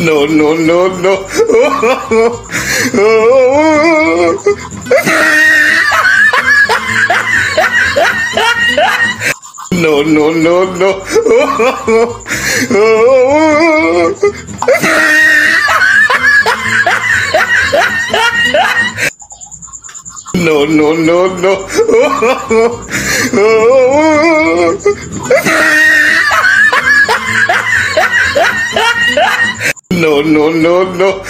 No, no, no, no. No, no, no, no. No, no, no, no. No, no, no, no.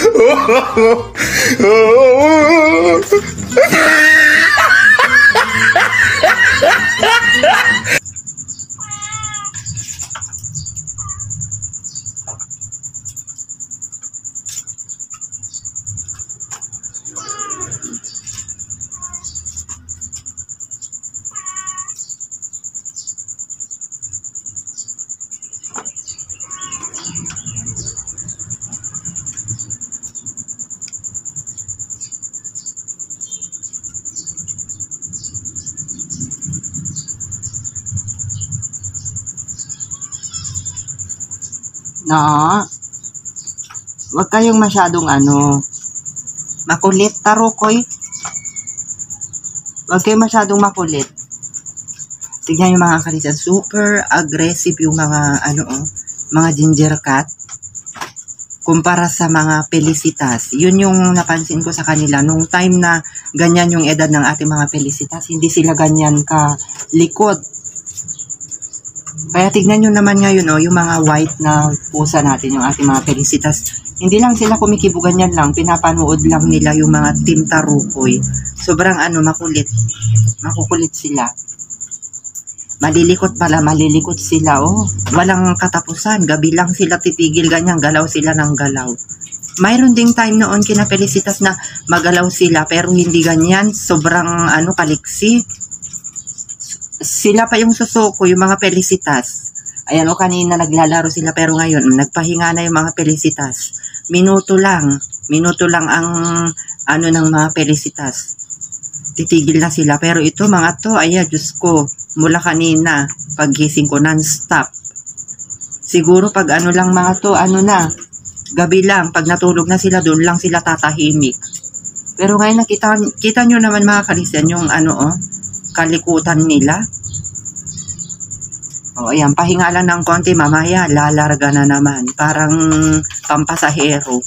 No, wag kayong masyadong makulit, Tarukoy. Wag kayong masyadong makulit. Tignan yung mga kalisan, super aggressive yung mga mga ginger cat kumpara sa mga Felicitas. Yun yung napansin ko sa kanila nung time na ganyan yung edad ng ating mga Felicitas, hindi sila ganyan ka likod. Kaya tignan nyo naman ngayon, yung mga white na pusa natin, yung ating mga Felicitas. Hindi lang sila kumikibo, ganyan lang. Pinapanood lang nila yung mga Team Tarukoy. Sobrang makulit. Makukulit sila. Malilikot pala, malilikot sila, Walang katapusan. Gabi lang sila titigil, ganyan. Galaw sila ng galaw. Mayroon ding time noon kina Felicitas na magalaw sila, pero hindi ganyan. Sobrang, kaliksi. Sila pa yung susuko, yung mga Felicitas. Ayan, kanina naglalaro sila, pero ngayon, nagpahinga na yung mga Felicitas. Minuto lang ang, ng mga Felicitas. Titigil na sila, pero ito, mga to, Diyos ko, mula kanina, paggising ko, non-stop. Siguro, pag lang mga to, gabi lang, pag natulog na sila, doon lang sila tatahimik. Pero ngayon, kita nyo naman mga kalisan, yung kalikutan nila. Ayan, pahinga lang ng konti, mamaya lalarga na naman, parang pampasahero.